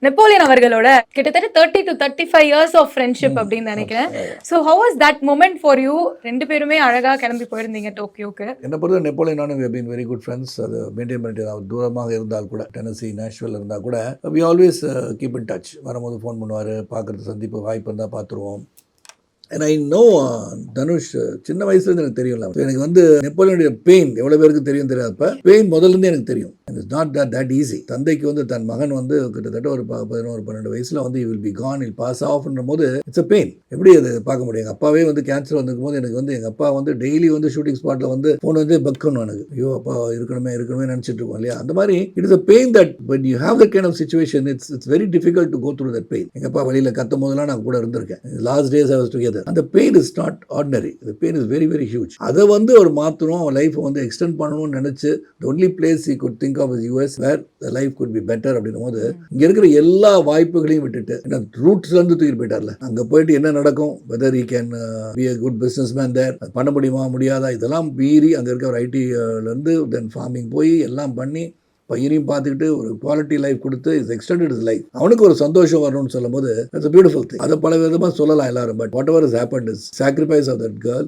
Napoleon அவர்களோட கிட்டத்தட்ட 30 to 35 years of friendship அப்படின்னு நினைக்கிறேன். So how was that moment for you? 2 பேருமே அழகா கிளம்பி போயிருந்தீங்க டோக்கியோக்கு. என்னை பொறுத்த நெப்போலியன் நானும் we been very good friends. அது மெயின்டைன் பண்ணிட்டு அவர் தூரமாக இருந்தால் கூட, டெனசி நேஷ்வில் இருந்தால் கூட we always keep in touch. வரும்போது ஃபோன் பண்ணுவார், பார்க்குறது சந்திப்பு வாய்ப்பு இருந்தால் பார்த்துருவோம். அண்ட் ஐ நோ தனுஷ் சின்ன வயசுலேருந்து எனக்கு தெரியும்ல. எனக்கு வந்து நெப்போலியனுடைய பெயின் எவ்வளோ பேருக்கு தெரியும் தெரியாதப்ப பெயின் முதல்லேருந்தே எனக்கு தெரியும். It's not that easy. தந்தைக்கு வந்து தன் மகன் வந்து கிட்டத்தட்ட ஒரு 11-12 வயசில் வந்து வில் பி கான், இல் பாஸ் ஆஃப்ன்ற போது இட்ஸ் அ பெயின். எப்படி அது பார்க்க முடியும்? எங்கள் அப்பாவே வந்து கேன்சர் வந்துருக்கும் போது எனக்கு வந்து எங்கள் அப்பா வந்து டெய்லி வந்து ஷூட்டிங் ஸ்பாட்டில் வந்து ஃபோன் வந்து பக்கணும் எனக்கு. ஐயோ அப்பா இருக்கணுமே நினச்சிட்டு இருக்கோம் இல்லையா? அந்த மாதிரி it is a pain that when you have that kind of situation, it's very difficult to go through that pain. எங்கள் அப்பா வழியில் கத்தும் போதெல்லாம் நான் கூட இருந்திருக்கேன். Last days I was together. அந்த pain is not ordinary. the pain is very very huge. அதை வந்து அவர் மாற்றணும், அவன் லைஃப்பை வந்து எக்ஸ்டெண்ட் பண்ணணும்னு நினச்சி the only place he could think of is US where the life could be better அப்படின்னும் போது இங்கே இருக்கிற எல்லா வாய்ப்புகளையும் விட்டுட்டு என்ன ரூட்ஸ்லேருந்து தூக்கிட்டு போயிட்டார்ல. அங்கே போயிட்டு என்ன நடக்கும், whether he can be a good businessman there, அது பண்ண முடியுமா முடியாதா, இதெல்லாம் மீறி அங்கே இருக்க ஒரு ஐடிலேருந்து தென் ஃபார்மிங் போய் எல்லாம் பண்ணி பையனையும் பார்த்துக்கிட்டு ஒரு குவாலிட்டி லைஃப் கொடுத்து இஸ் எக்ஸ்டெண்டட் இஸ் லைஃப். அவனுக்கு ஒரு சந்தோஷம் வரணும்னு சொல்லும் போது இட்ஸ் a beautiful thing. அதை பல விதமாக சொல்லலாம் எல்லாரும். But whatever is happened is sacrifice of that girl.